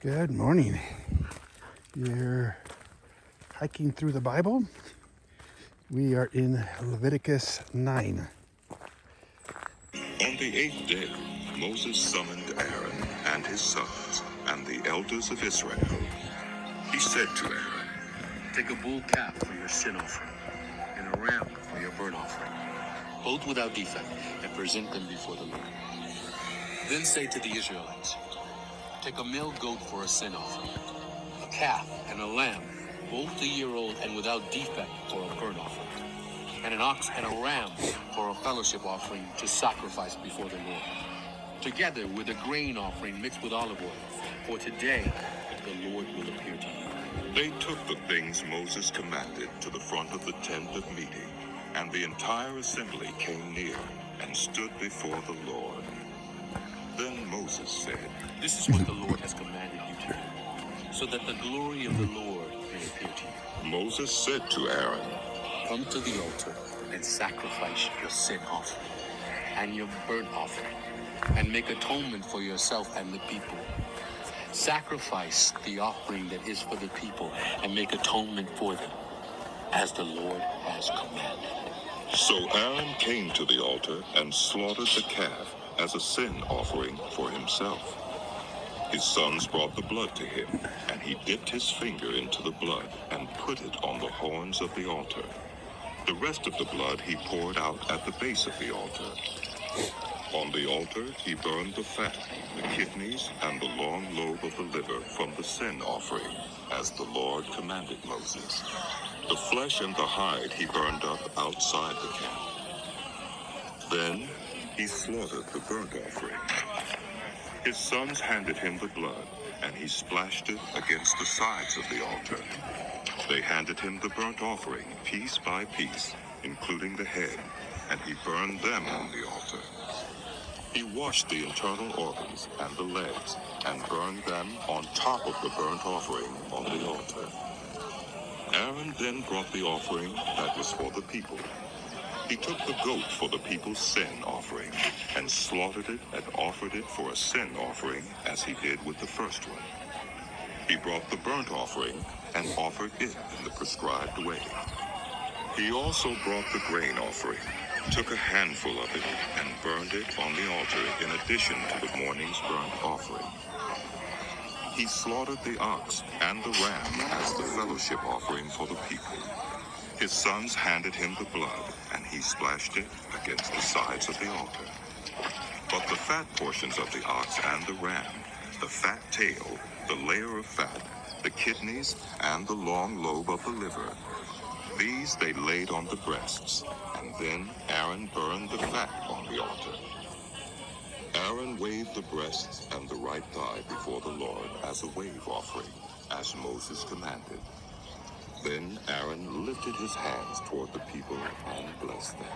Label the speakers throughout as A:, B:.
A: Good morning. You're hiking through the Bible. We are in Leviticus 9.
B: On the 8th day, Moses summoned Aaron and his sons and the elders of Israel. He said to Aaron,
C: "Take a bull calf for your sin offering and a ram for your burnt offering, both without defect, and present them before the Lord. Then say to the Israelites, take a male goat for a sin offering, a calf and a lamb, both a year old and without defect for a burnt offering, and an ox and a ram for a fellowship offering to sacrifice before the Lord, together with a grain offering mixed with olive oil, for today the Lord will appear to you."
B: They took the things Moses commanded to the front of the tent of meeting, and the entire assembly came near and stood before the Lord. Then Moses said,
C: "This is what the Lord has commanded you to do, so that the glory of the Lord may appear to you."
B: Moses said to Aaron,
C: "Come to the altar and sacrifice your sin offering and your burnt offering, and make atonement for yourself and the people. Sacrifice the offering that is for the people and make atonement for them, as the Lord has commanded."
B: So Aaron came to the altar and slaughtered the calf as a sin offering for himself. His sons brought the blood to him, and he dipped his finger into the blood and put it on the horns of the altar. The rest of the blood he poured out at the base of the altar. On the altar he burned the fat, the kidneys, and the long lobe of the liver from the sin offering, as the Lord commanded Moses. The flesh and the hide he burned up outside the camp. Then he slaughtered the burnt offering. His sons handed him the blood, and he splashed it against the sides of the altar. They handed him the burnt offering, piece by piece, including the head, and he burned them on the altar. He washed the internal organs and the legs, and burned them on top of the burnt offering on the altar. Aaron then brought the offering that was for the people. He took the goat for the people's sin offering, and slaughtered it and offered it for a sin offering, as he did with the first one. He brought the burnt offering and offered it in the prescribed way. He also brought the grain offering, took a handful of it, and burned it on the altar in addition to the morning's burnt offering. He slaughtered the ox and the ram as the fellowship offering for the people. His sons handed him the blood, and he splashed it against the sides of the altar. But the fat portions of the ox and the ram, the fat tail, the layer of fat, the kidneys, and the long lobe of the liver, these they laid on the breasts, and then Aaron burned the fat on the altar. Aaron waved the breasts and the right thigh before the Lord as a wave offering, as Moses commanded. Then Aaron lifted his hands toward the people and blessed them.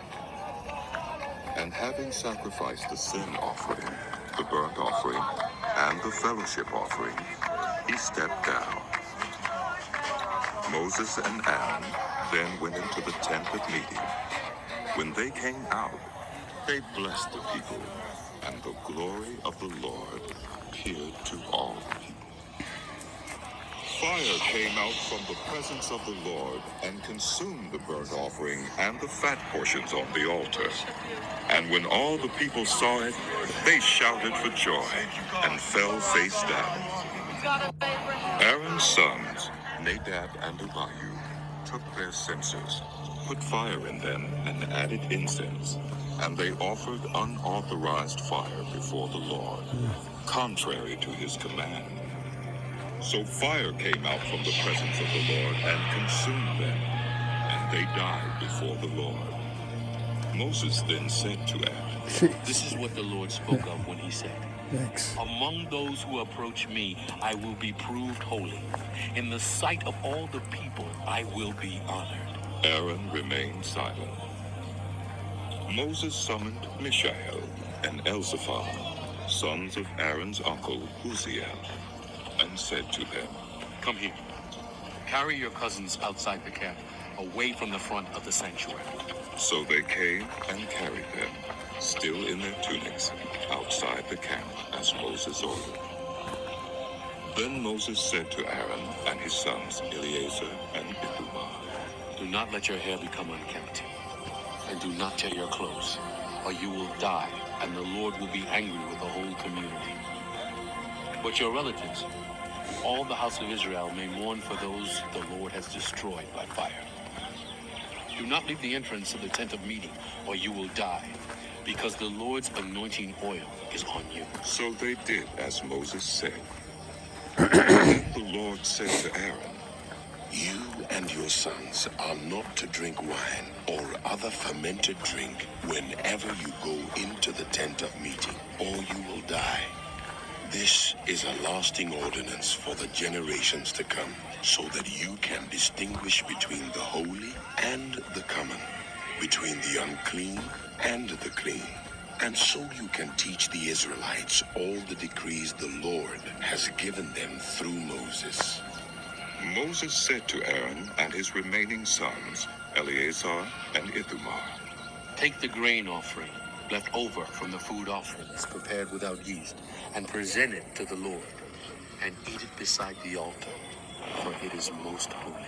B: And having sacrificed the sin offering, the burnt offering, and the fellowship offering, he stepped down. Moses and Aaron then went into the tent of meeting. When they came out, they blessed the people, and the glory of the Lord appeared to all the people. Fire came out from the presence of the Lord and consumed the burnt offering and the fat portions on the altar. And when all the people saw it, they shouted for joy and fell face down. Aaron's sons, Nadab and Abihu, took their censers, put fire in them, and added incense, and they offered unauthorized fire before the Lord, contrary to his command. So fire came out from the presence of the Lord and consumed them, and they died before the Lord. Moses then said to Aaron,
C: "This is what the Lord spoke of when he said,
A: Thanks.
C: Among those who approach me, I will be proved holy. In the sight of all the people, I will be honored."
B: Aaron remained silent. Moses summoned Mishael and Elzaphan, sons of Aaron's uncle Uzziel, and said to them,
C: "Come here. Carry your cousins outside the camp, away from the front of the sanctuary."
B: So they came and carried them, still in their tunics, outside the camp, as Moses ordered. Then Moses said to Aaron and his sons Eleazar and Ithamar,
C: Do not let your hair become unkempt, and do not tear your clothes, or you will die, and the Lord will be angry with the whole community. But your relatives, all the house of Israel, may mourn for those the Lord has destroyed by fire. Do not leave the entrance of the tent of meeting, or you will die, because the Lord's anointing oil is on you.
B: So they did as Moses said. Then the Lord said to Aaron,
D: You and your sons are not to drink wine or other fermented drink whenever you go into the tent of meeting, or you will die. This is a lasting ordinance for the generations to come, so that you can distinguish between the holy and the common, between the unclean and the clean. And so you can teach the Israelites all the decrees the Lord has given them through Moses.
B: Moses said to Aaron and his remaining sons, Eleazar and Ithamar,
C: Take the grain offering left over from the food offerings prepared without yeast, and present it to the Lord, and eat it beside the altar, for it is most holy.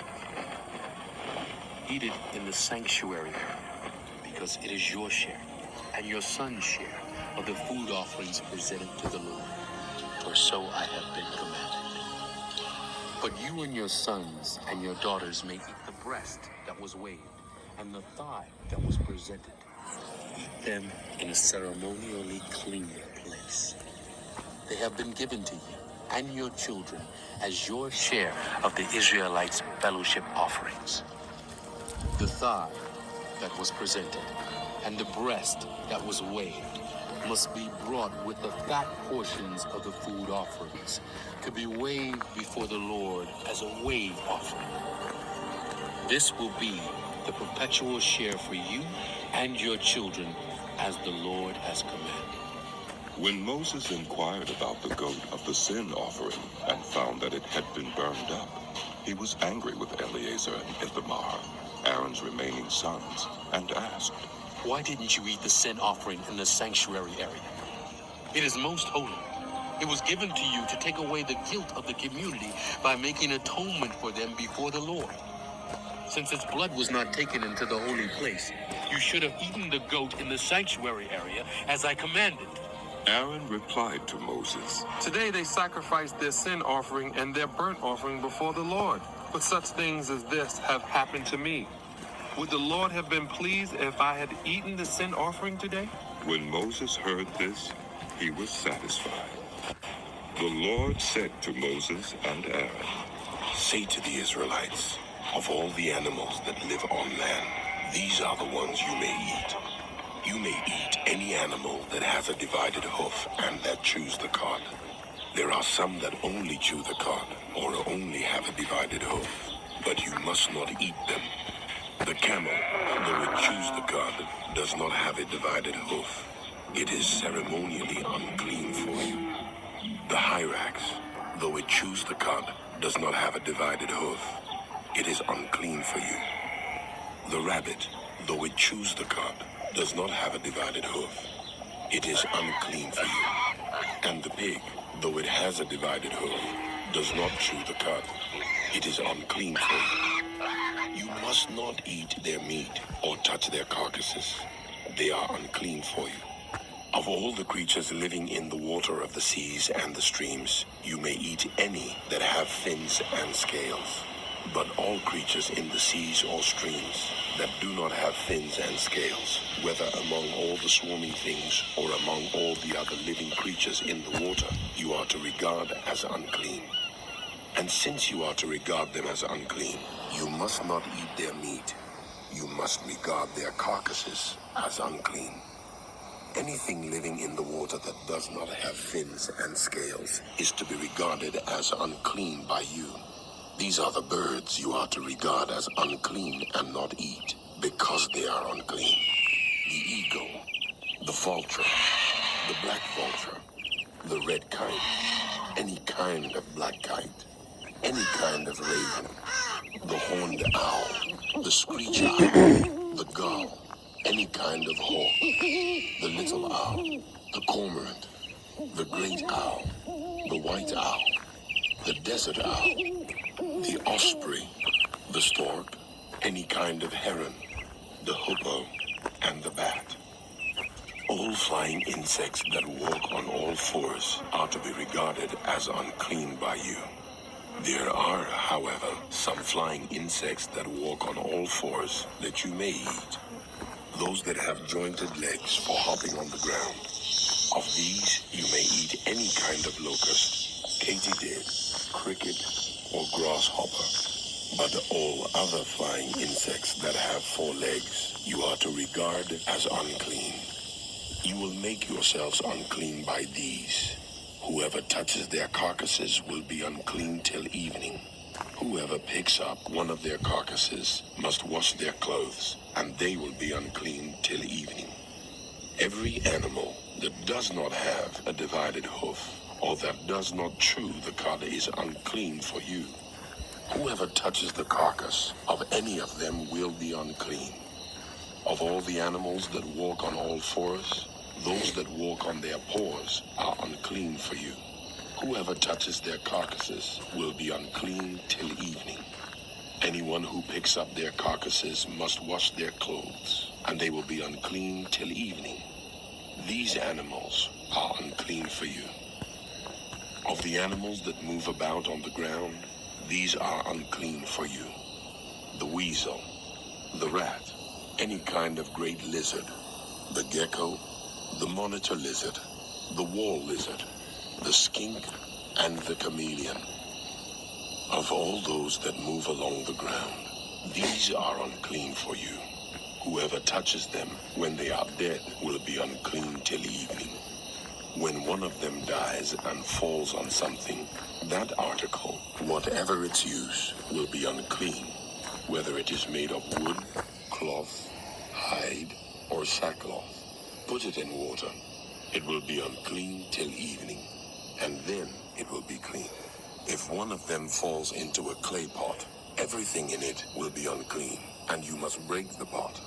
C: Eat it in the sanctuary area, because it is your share and your son's share of the food offerings presented to the Lord, for so I have been commanded. But you and your sons and your daughters may eat the breast that was waved and the thigh that was presented. Eat them in a ceremonially clean place. They have been given to you and your children as your share of the Israelites' fellowship offerings. The thigh that was presented and the breast that was waved must be brought with the fat portions of the food offerings, to be waved before the Lord as a wave offering. This will be the perpetual share for you and your children, as the Lord has commanded.
B: When Moses inquired about the goat of the sin offering and found that it had been burned up, he was angry with Eleazar and Ithamar, Aaron's remaining sons, and asked,
C: Why didn't you eat the sin offering in the sanctuary area? It is most holy. It was given to you to take away the guilt of the community by making atonement for them before the Lord. Since its blood was not taken into the holy place, you should have eaten the goat in the sanctuary area as I commanded.
B: Aaron replied to Moses,
E: Today they sacrificed their sin offering and their burnt offering before the Lord. But such things as this have happened to me. Would the Lord have been pleased if I had eaten the sin offering today?
B: When Moses heard this, he was satisfied. The Lord said to Moses and Aaron,
D: Say to the Israelites, of all the animals that live on land, these are the ones you may eat. You may eat any animal that has a divided hoof and that chews the cud. There are some that only chew the cud or only have a divided hoof, but you must not eat them. The camel, though it chews the cud, does not have a divided hoof. It is ceremonially unclean for you. The hyrax, though it chews the cud, does not have a divided hoof. It is unclean for you. The rabbit, though it chews the cud, does not have a divided hoof. It is unclean for you. And the pig, though it has a divided hoof, does not chew the cud. It is unclean for you. You must not eat their meat or touch their carcasses. They are unclean for you. Of all the creatures living in the water of the seas and the streams, you may eat any that have fins and scales. But all creatures in the seas or streams that do not have fins and scales, whether among all the swarming things or among all the other living creatures in the water, you are to regard as unclean. And since you are to regard them as unclean, you must not eat their meat. You must regard their carcasses as unclean. Anything living in the water that does not have fins and scales is to be regarded as unclean by you. These are the birds you are to regard as unclean and not eat, because they are unclean. The eagle, the vulture, the black vulture, the red kite, any kind of black kite, any kind of raven, the horned owl, the screech owl, the gull, any kind of hawk, the little owl, the cormorant, the great owl, the white owl, the desert owl, the osprey, the stork, any kind of heron, the hoopoe, and the bat. All flying insects that walk on all fours are to be regarded as unclean by you. There are, however, some flying insects that walk on all fours that you may eat. Those that have jointed legs for hopping on the ground. Of these, you may eat any kind of locust, katydid, cricket, or grasshopper. But all other flying insects that have 4 legs, you are to regard as unclean. You will make yourselves unclean by these. Whoever touches their carcasses will be unclean till evening. Whoever picks up one of their carcasses must wash their clothes, and they will be unclean till evening. Every animal that does not have a divided hoof, or that does not chew the cud, is unclean for you. Whoever touches the carcass of any of them will be unclean. Of all the animals that walk on all fours, those that walk on their paws are unclean for you. Whoever touches their carcasses will be unclean till evening. Anyone who picks up their carcasses must wash their clothes, and they will be unclean till evening. These animals are unclean for you. Of the animals that move about on the ground, these are unclean for you. The weasel, the rat, any kind of great lizard, the gecko, the monitor lizard, the wall lizard, the skink, and the chameleon. Of all those that move along the ground, these are unclean for you. Whoever touches them when they are dead will be unclean till evening. When one of them dies and falls on something, that article, whatever its use, will be unclean, whether it is made of wood, cloth, hide, or sackcloth. Put it in water. It will be unclean till evening, and then it will be clean. If one of them falls into a clay pot, everything in it will be unclean, and you must break the pot.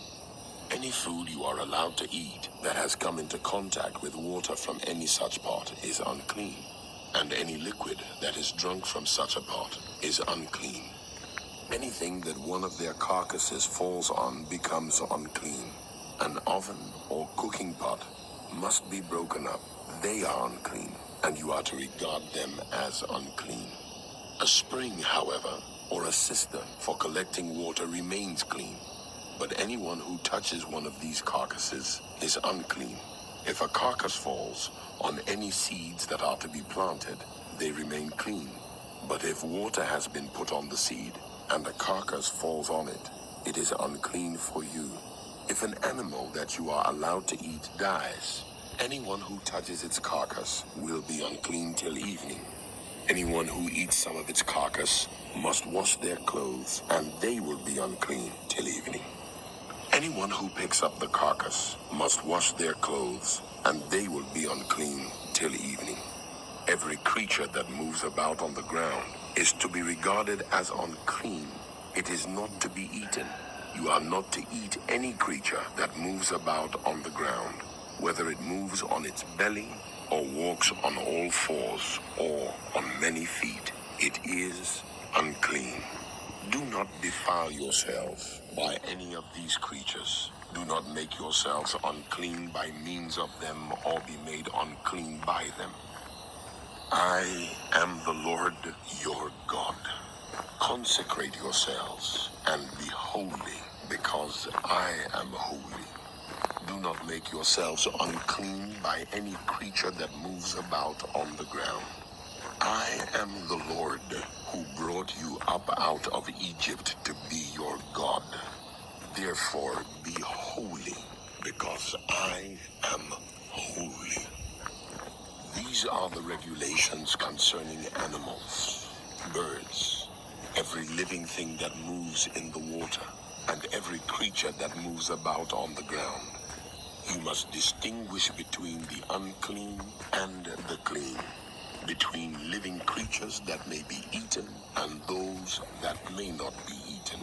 D: Any food you are allowed to eat that has come into contact with water from any such pot is unclean, and any liquid that is drunk from such a pot is unclean. Anything that one of their carcasses falls on becomes unclean. An oven or cooking pot must be broken up. They are unclean, and you are to regard them as unclean. A spring, however, or a cistern for collecting water remains clean. But anyone who touches one of these carcasses is unclean. If a carcass falls on any seeds that are to be planted, they remain clean. But if water has been put on the seed, and a carcass falls on it, it is unclean for you. If an animal that you are allowed to eat dies, anyone who touches its carcass will be unclean till evening. Anyone who eats some of its carcass must wash their clothes, and they will be unclean till evening. Anyone who picks up the carcass must wash their clothes, and they will be unclean till evening. Every creature that moves about on the ground is to be regarded as unclean. It is not to be eaten. You are not to eat any creature that moves about on the ground, whether it moves on its belly or walks on all fours or on many feet. It is unclean. Do not defile yourselves by any of these creatures. Do not make yourselves unclean by means of them or be made unclean by them. I am the Lord your God. Consecrate yourselves and be holy, because I am holy. Do not make yourselves unclean by any creature that moves about on the ground. I am the Lord who brought you up out of Egypt to be your God. Therefore be holy, because I am holy. These are the regulations concerning animals, birds, every living thing that moves in the water, and every creature that moves about on the ground. You must distinguish between the unclean and the clean, between living creatures that may be eaten and those that may not be eaten.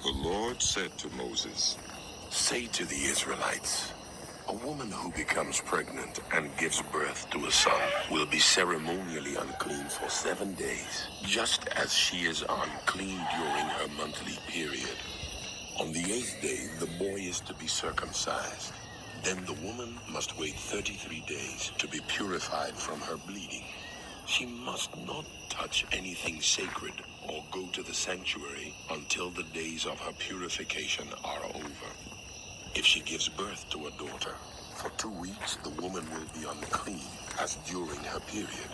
B: The Lord said to Moses,
D: Say to the Israelites, A woman who becomes pregnant and gives birth to a son will be ceremonially unclean for 7 days, just as she is unclean during her monthly period. On the 8th day, the boy is to be circumcised. Then the woman must wait 33 days to be purified from her bleeding. She must not touch anything sacred or go to the sanctuary until the days of her purification are over. If she gives birth to a daughter, for 2 weeks the woman will be unclean as during her period.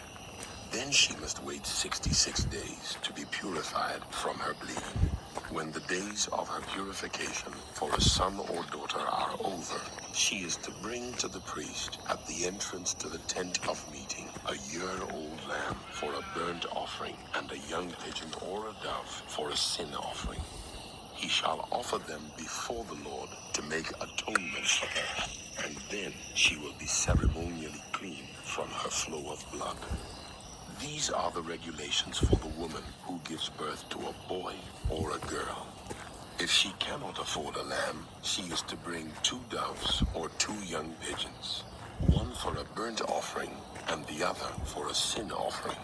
D: Then she must wait 66 days to be purified from her bleeding. When the days of her purification for a son or daughter are over, she is to bring to the priest at the entrance to the tent of meeting a year-old lamb for a burnt offering and a young pigeon or a dove for a sin offering. He shall offer them before the Lord to make atonement for her, and then she will be ceremonially clean from her flow of blood. These are the regulations for the woman who gives birth to a boy or a girl. If she cannot afford a lamb, she is to bring 2 doves or 2 young pigeons, one for a burnt offering and the other for a sin offering.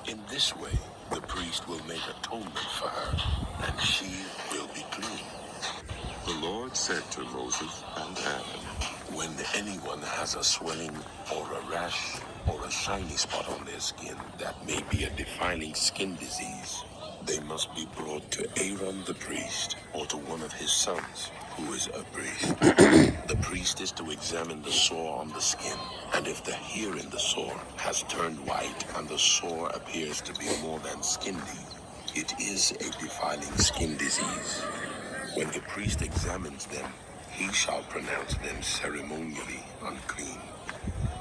D: In this way, the priest will make atonement for her, and she will be clean.
B: The Lord said to Moses and Aaron,
D: When anyone has a swelling or a rash or a shiny spot on their skin that may be a defiling skin disease, they must be brought to Aaron the priest or to one of his sons who is a priest. The priest is to examine the sore on the skin, and if the hair in the sore has turned white and the sore appears to be more than skin deep, it is a defiling skin disease. When the priest examines them, he shall pronounce them ceremonially unclean.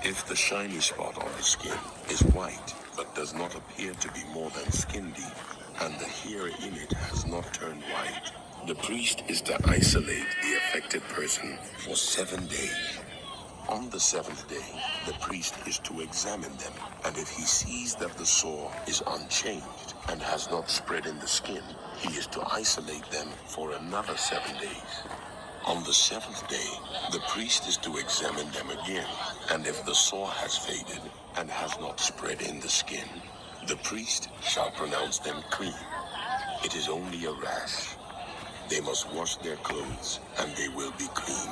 D: If the shiny spot on the skin is white but does not appear to be more than skin deep, and the hair in it has not turned white, the priest is to isolate the affected person for 7 days. On the 7th day, the priest is to examine them, and if he sees that the sore is unchanged and has not spread in the skin, he is to isolate them for another 7 days. On the 7th day, the priest is to examine them again, and if the sore has faded and has not spread in the skin, the priest shall pronounce them clean. It is only a rash. They must wash their clothes, and they will be clean.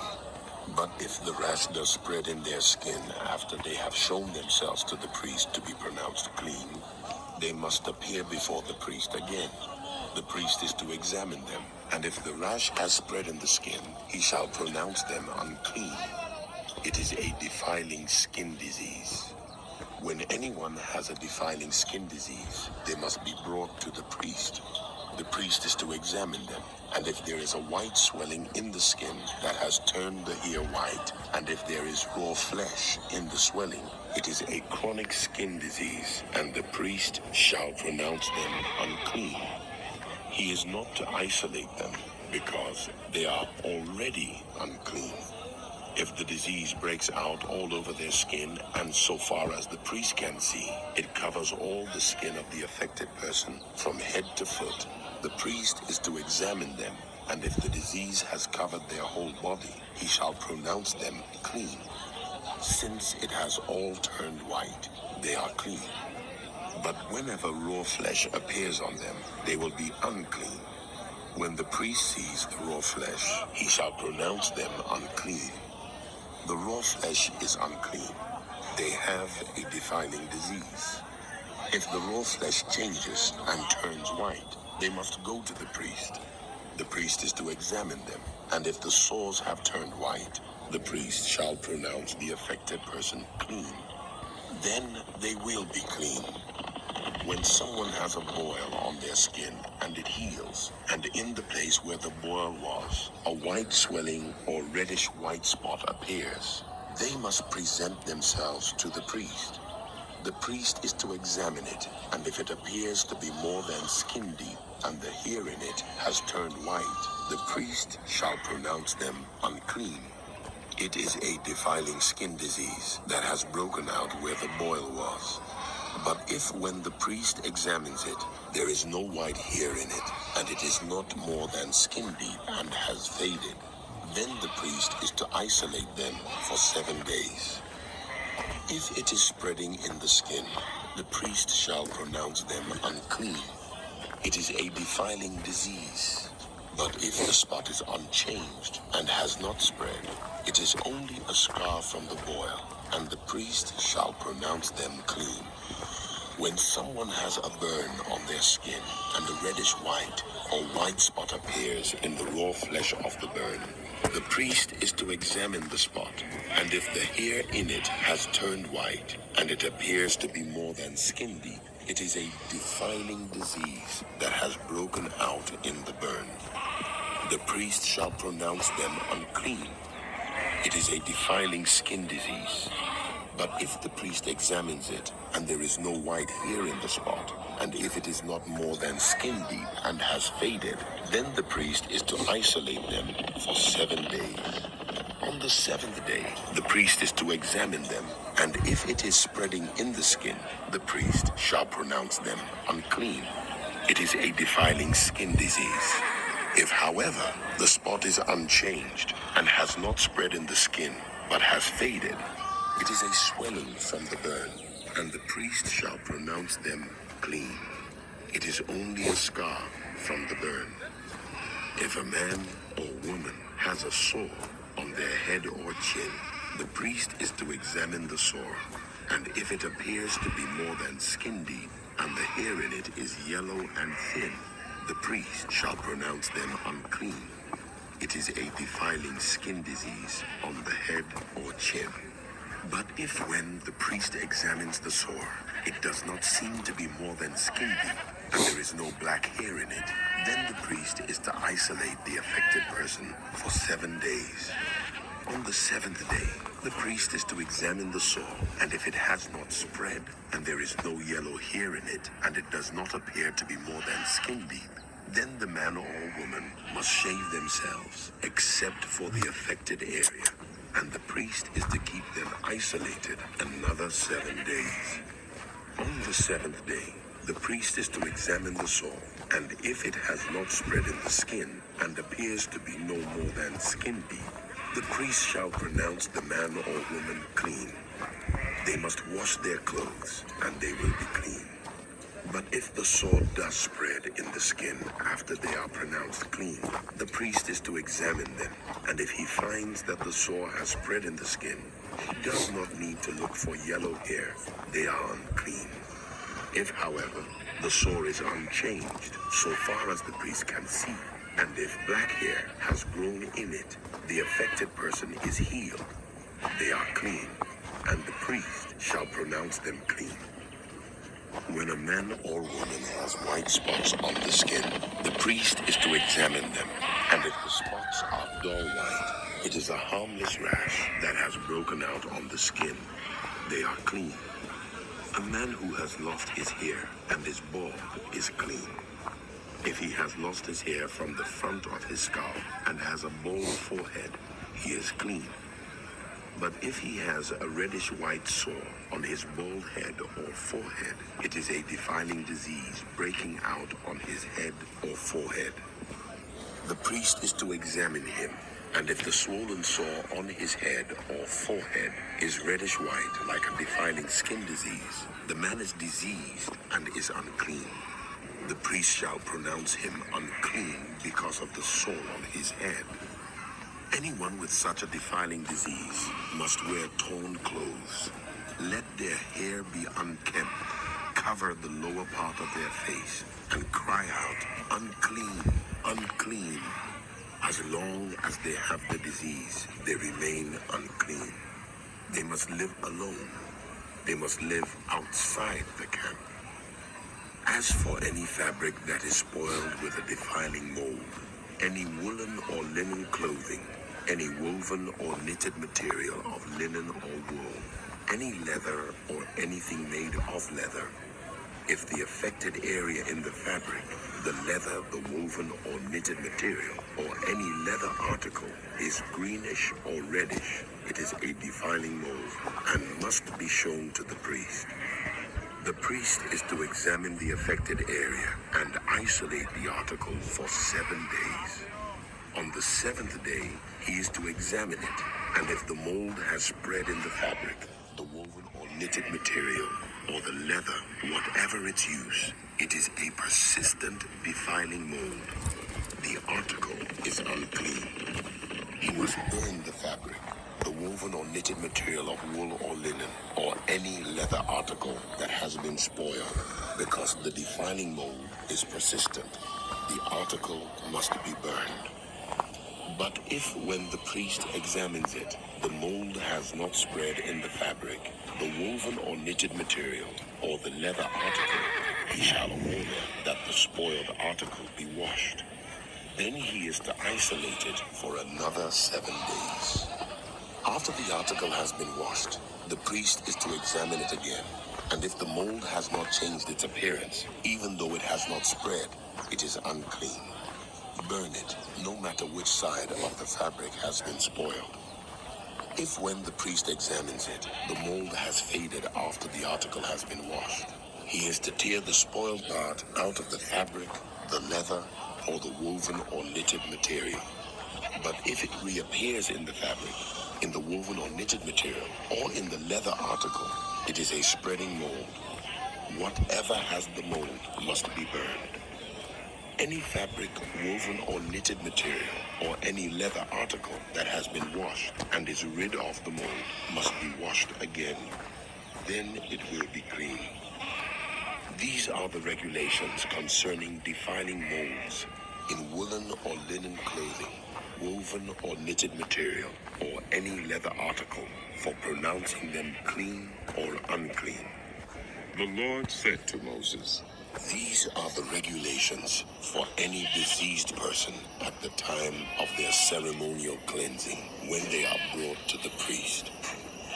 D: But if the rash does spread in their skin after they have shown themselves to the priest to be pronounced clean, they must appear before the priest again. The priest is to examine them, and if the rash has spread in the skin, he shall pronounce them unclean. It is a defiling skin disease. When anyone has a defiling skin disease, they must be brought to the priest. The priest is to examine them, and if there is a white swelling in the skin that has turned the hair white, and if there is raw flesh in the swelling, it is a chronic skin disease, and the priest shall pronounce them unclean. He is not to isolate them, because they are already unclean. If the disease breaks out all over their skin, and so far as the priest can see, it covers all the skin of the affected person from head to foot, the priest is to examine them, and if the disease has covered their whole body, he shall pronounce them clean. Since it has all turned white, they are clean. But whenever raw flesh appears on them, they will be unclean. When the priest sees the raw flesh, he shall pronounce them unclean. The raw flesh is unclean. They have a defiling disease. If the raw flesh changes and turns white, they must go to the priest. The priest is to examine them, and if the sores have turned white, the priest shall pronounce the affected person clean. Then they will be clean. When someone has a boil on their skin and it heals, and in the place where the boil was, a white swelling or reddish white spot appears, they must present themselves to the priest. The priest is to examine it, and if it appears to be more than skin deep, and the hair in it has turned white, the priest shall pronounce them unclean. It is a defiling skin disease that has broken out where the boil was. But if when the priest examines it, there is no white hair in it, and it is not more than skin deep and has faded, Then the priest is to isolate them for 7 days. If it is spreading in the skin, the priest shall pronounce them unclean. It is a defiling disease. But if the spot is unchanged and has not spread, it is only a scar from the boil, and the priest shall pronounce them clean. When someone has a burn on their skin, and a reddish white or white spot appears in the raw flesh of the burn, the priest is to examine the spot, and if the hair in it has turned white, and it appears to be more than skin deep, it is a defiling disease that has broken out in the burn. The priest shall pronounce them unclean. It is a defiling skin disease. But if the priest examines it, and there is no white hair in the spot, and if it is not more than skin deep and has faded, then the priest is to isolate them for 7 days. On the 7th day, the priest is to examine them, and if it is spreading in the skin, the priest shall pronounce them unclean. It is a defiling skin disease. If, however, the spot is unchanged and has not spread in the skin, but has faded, it is a swelling from the burn, and the priest shall pronounce them clean. It is only a scar from the burn. If a man or woman has a sore on their head or chin, the priest is to examine the sore, and if it appears to be more than skin deep, and the hair in it is yellow and thin, the priest shall pronounce them unclean. It is a defiling skin disease on the head or chin. But if when the priest examines the sore, it does not seem to be more than skin deep, and there is no black hair in it, then the priest is to isolate the affected person for 7 days. On the 7th day, the priest is to examine the sore, and if it has not spread, and there is no yellow hair in it, and it does not appear to be more than skin deep, then the man or woman must shave themselves, except for the affected area, and the priest is to keep them isolated another 7 days. On the 7th day, the priest is to examine the sore, and if it has not spread in the skin, and appears to be no more than skin deep, the priest shall pronounce the man or woman clean. They must wash their clothes, and they will be clean. But if the sore does spread in the skin after they are pronounced clean, the priest is to examine them, and if he finds that the sore has spread in the skin, he does not need to look for yellow hair. They are unclean. If, however, the sore is unchanged so far as the priest can see, and if black hair has grown in it, the affected person is healed. They are clean, and the priest shall pronounce them clean. When a man or woman has white spots on the skin, the priest is to examine them, and if the spots are dull white, it is a harmless rash that has broken out on the skin. They are clean. A man who has lost his hair and is bald is clean. If he has lost his hair from the front of his scalp and has a bald forehead, he is clean. But if he has a reddish white sore on his bald head or forehead, it is a defiling disease breaking out on his head or forehead. The priest is to examine him, and if the swollen sore on his head or forehead is reddish white like a defiling skin disease, the man is diseased and is unclean. The priest shall pronounce him unclean because of the sore on his head. Anyone with such a defiling disease must wear torn clothes. Let their hair be unkempt, cover the lower part of their face, and cry out, "Unclean, unclean." As long as they have the disease, they remain unclean. They must live alone. They must live outside the camp. As for any fabric that is spoiled with a defiling mold, any woolen or linen clothing, any woven or knitted material of linen or wool, any leather or anything made of leather, if the affected area in the fabric, the leather, the woven or knitted material, or any leather article is greenish or reddish, it is a defiling mold and must be shown to the priest. The priest is to examine the affected area and isolate the article for 7 days. On the seventh day, he is to examine it, and if the mold has spread in the fabric, the woven or knitted material, or the leather, whatever its use, it is a persistent defiling mold. The article is unclean. He must burn the fabric, the woven or knitted material of wool or linen, or any leather article that has been spoiled, because the defiling mold is persistent. The article must be burned. But if when the priest examines it, the mold has not spread in the fabric, the woven or knitted material, or the leather article, he shall order that the spoiled article be washed. Then he is to isolate it for another 7 days. After the article has been washed, the priest is to examine it again. And if the mold has not changed its appearance, even though it has not spread, it is unclean. Burn it, no matter which side of the fabric has been spoiled. If when the priest examines it, the mold has faded after the article has been washed, he is to tear the spoiled part out of the fabric, the leather, or the woven or knitted material. But if it reappears in the fabric, in the woven or knitted material, or in the leather article, it is a spreading mold. Whatever has the mold must be burned. Any fabric, woven or knitted material, or any leather article that has been washed and is rid of the mold must be washed again. Then it will be clean. These are the regulations concerning defiling molds in woolen or linen clothing, woven or knitted material, or any leather article, for pronouncing them clean or unclean.
B: The Lord said to Moses,
D: These are the regulations for any diseased person at the time of their ceremonial cleansing when they are brought to the priest.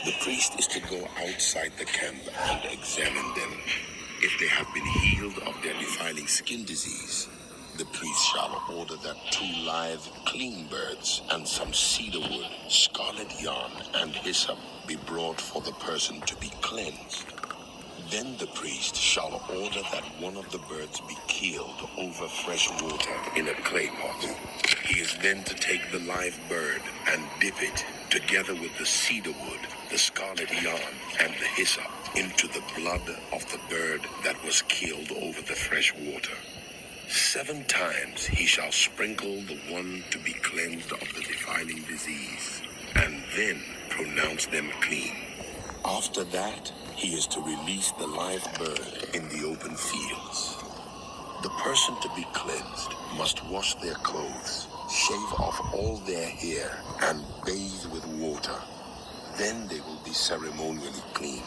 D: The priest is to go outside the camp and examine them. If they have been healed of their defiling skin disease, the priest shall order that 2 live, clean birds and some cedar wood, scarlet yarn, and hyssop be brought for the person to be cleansed. Then the priest shall order that one of the birds be killed over fresh water in a clay pot. He is then to take the live bird and dip it, together with the cedar wood, the scarlet yarn, and the hyssop, into the blood of the bird that was killed over the fresh water. 7 times he shall sprinkle the one to be cleansed of the defiling disease, and then pronounce them clean. After that, he is to release the live bird in the open fields. The person to be cleansed must wash their clothes, shave off all their hair, and bathe with water. Then they will be ceremonially clean.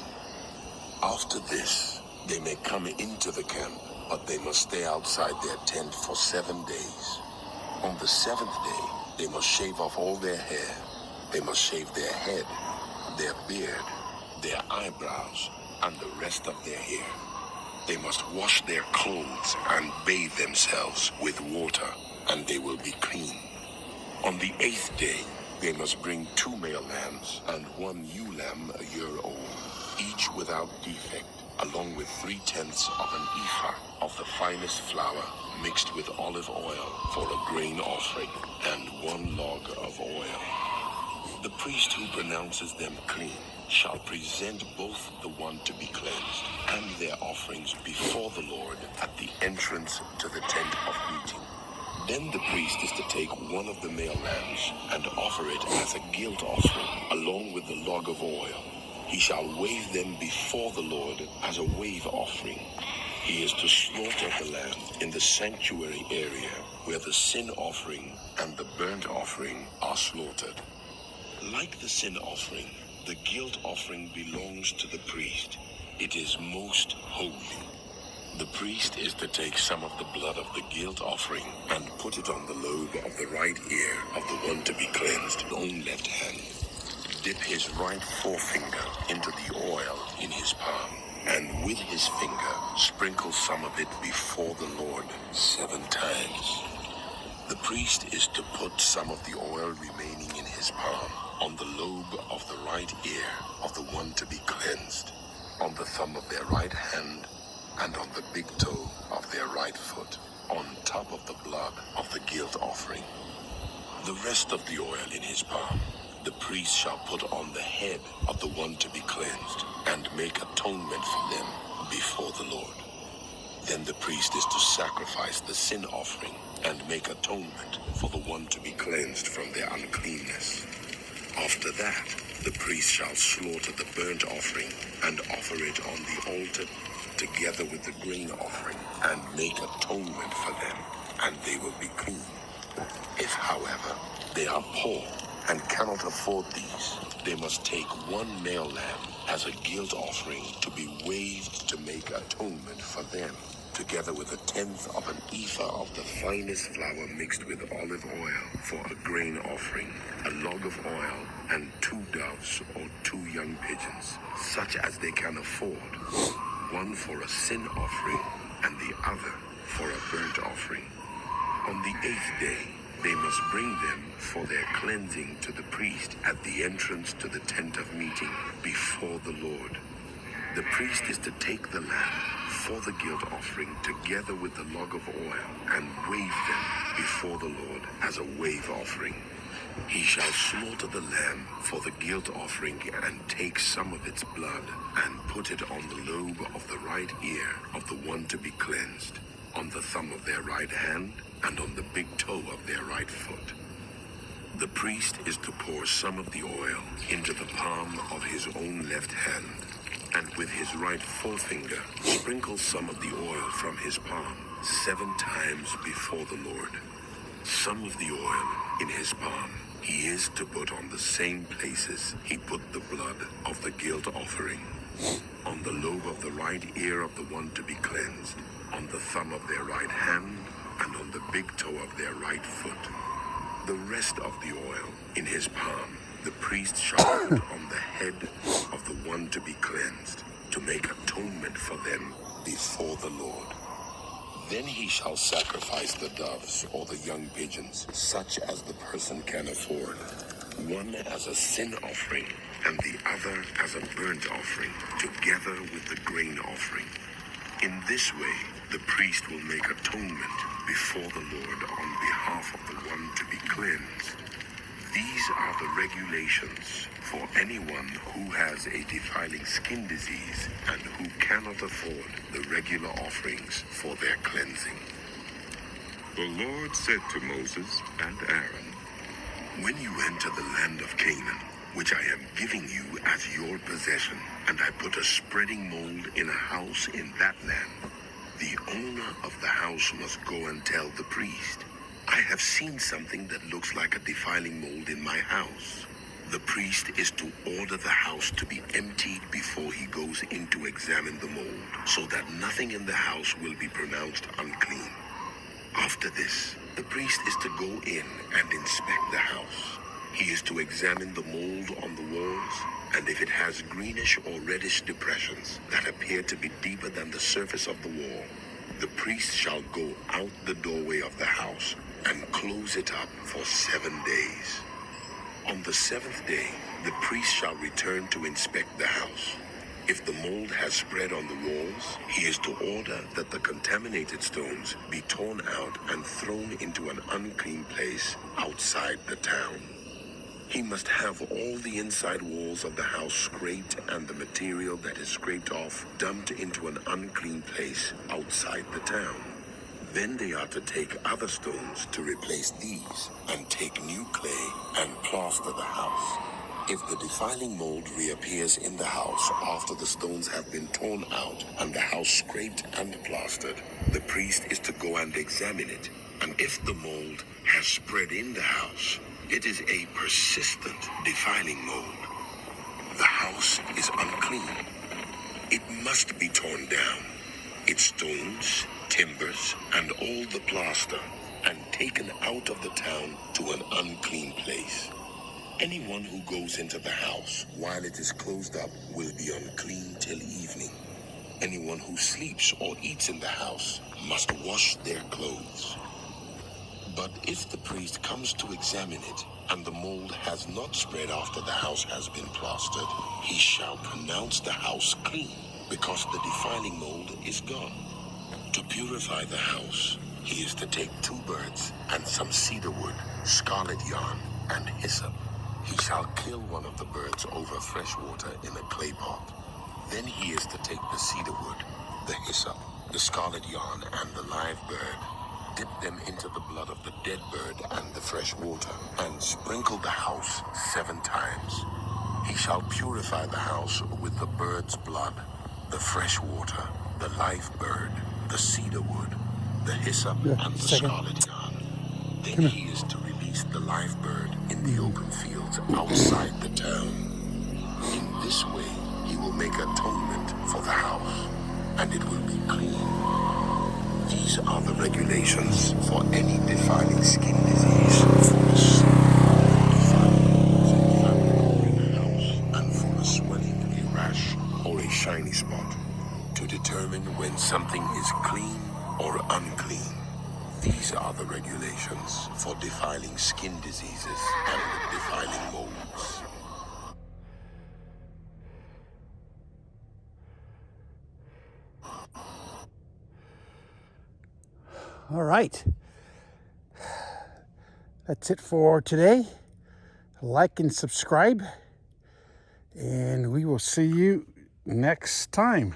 D: After this, they may come into the camp, but they must stay outside their tent for 7 days. On the 7th day, they must shave off all their hair. They must shave their head, their beard, their eyebrows, and the rest of their hair. They must wash their clothes and bathe themselves with water, and they will be clean. On the 8th day, they must bring 2 male lambs and 1 ewe lamb a year old, each without defect, along with 3/10 of an ephah of the finest flour mixed with olive oil for a grain offering, and 1 log of oil. The priest who pronounces them clean shall present both the one to be cleansed and their offerings before the Lord at the entrance to the tent of meeting. Then the priest is to take 1 of the male lambs and offer it as a guilt offering, along with the log of oil. He shall wave them before the Lord as a wave offering. He is to slaughter the lamb in the sanctuary area where the sin offering and the burnt offering are slaughtered. Like the sin offering, the guilt offering belongs to the priest. It is most holy. The priest is to take some of the blood of the guilt offering and put it on the lobe of the right ear of the one to be cleansed, own left hand. Dip his right forefinger into the oil in his palm, and with his finger sprinkle some of it before the Lord 7 times. The priest is to put some of the oil remaining in his palm on the lobe of the right ear of the one to be cleansed, on the thumb of their right hand, and on the big toe of their right foot, on top of the blood of the guilt offering. The rest of the oil in his palm, the priest shall put on the head of the one to be cleansed, and make atonement for them before the Lord. Then the priest is to sacrifice the sin offering, and make atonement for the one to be cleansed from their uncleanness. After that, the priest shall slaughter the burnt offering, and offer it on the altar, together with the grain offering, and make atonement for them, and they will be clean. If, however, they are poor and cannot afford these, they must take one male lamb as a guilt offering to be waved to make atonement for them, together with 1/10 of an ephah of the finest flour mixed with olive oil for a grain offering, a log of oil, and 2 doves or 2 young pigeons, such as they can afford, one for a sin offering and the other for a burnt offering. On the 8th day, they must bring them for their cleansing to the priest at the entrance to the tent of meeting before the Lord. The priest is to take the lamb for the guilt offering together with the log of oil and wave them before the Lord as a wave offering. He shall slaughter the lamb for the guilt offering and take some of its blood and put it on the lobe of the right ear of the one to be cleansed, on the thumb of their right hand, and on the big toe of their right foot. The priest is to pour some of the oil into the palm of his own left hand, and with his right forefinger sprinkle some of the oil from his palm 7 times before the Lord. Some of the oil in his palm he is to put on the same places he put the blood of the guilt offering, on the lobe of the right ear of the one to be cleansed, on the thumb of their right hand, and on the big toe of their right foot. The rest of the oil in his palm the priest shall put on the head of the one to be cleansed, to make atonement for them before the Lord. Then he shall sacrifice the doves or the young pigeons, such as the person can afford, one as a sin offering and the other as a burnt offering, together with the grain offering. In this way, the priest will make atonement before the Lord on behalf of the one to be cleansed. These are the regulations for anyone who has a defiling skin disease and who cannot afford the regular offerings for their cleansing.
B: The Lord said to Moses and Aaron,
D: When you enter the land of Canaan, which I am giving you as your possession, and I put a spreading mold in a house in that land, the owner of the house must go and tell the priest, I have seen something that looks like a defiling mold in my house. The priest is to order the house to be emptied before he goes in to examine the mold, so that nothing in the house will be pronounced unclean. After this, the priest is to go in and inspect the house. He is to examine the mold on the walls, and if it has greenish or reddish depressions that appear to be deeper than the surface of the wall, the priest shall go out the doorway of the house and close it up for 7 days. On the 7th day, the priest shall return to inspect the house. If the mold has spread on the walls, he is to order that the contaminated stones be torn out and thrown into an unclean place outside the town. He must have all the inside walls of the house scraped and the material that is scraped off dumped into an unclean place outside the town. Then they are to take other stones to replace these, and take new clay and plaster the house. If the defiling mold reappears in the house after the stones have been torn out and the house scraped and plastered, the priest is to go and examine it. And if the mold has spread in the house, it is a persistent defiling mold. The house is unclean. It must be torn down, its stones, timbers, and all the plaster, and taken out of the town to an unclean place. Anyone who goes into the house while it is closed up will be unclean till evening. Anyone who sleeps or eats in the house must wash their clothes. But if the priest comes to examine it, and the mold has not spread after the house has been plastered, he shall pronounce the house clean, because the defiling mold is gone. To purify the house, He is to take 2 birds and some cedar wood, scarlet yarn, and hyssop. He shall kill one of the birds over fresh water in a clay pot. Then he is to take the cedar wood, the hyssop, the scarlet yarn, and the live bird, dip them into the blood of the dead bird and the fresh water, and sprinkle the house 7 times. He shall purify the house with the bird's blood, the fresh water, the live bird, the cedar wood, the hyssop, and the scarlet yarn. Then he is to release the live bird in the open fields outside the town. In this way, he will make atonement for the house, and it will be clean. These are the regulations for any defiling skin disease for a in a house, and for a swelling, a rash, or a shiny spot, to determine when something is clean or unclean. These are the regulations for defiling skin diseases and defiling molds.
A: All right. That's it for today. Like and subscribe, and we will see you next time.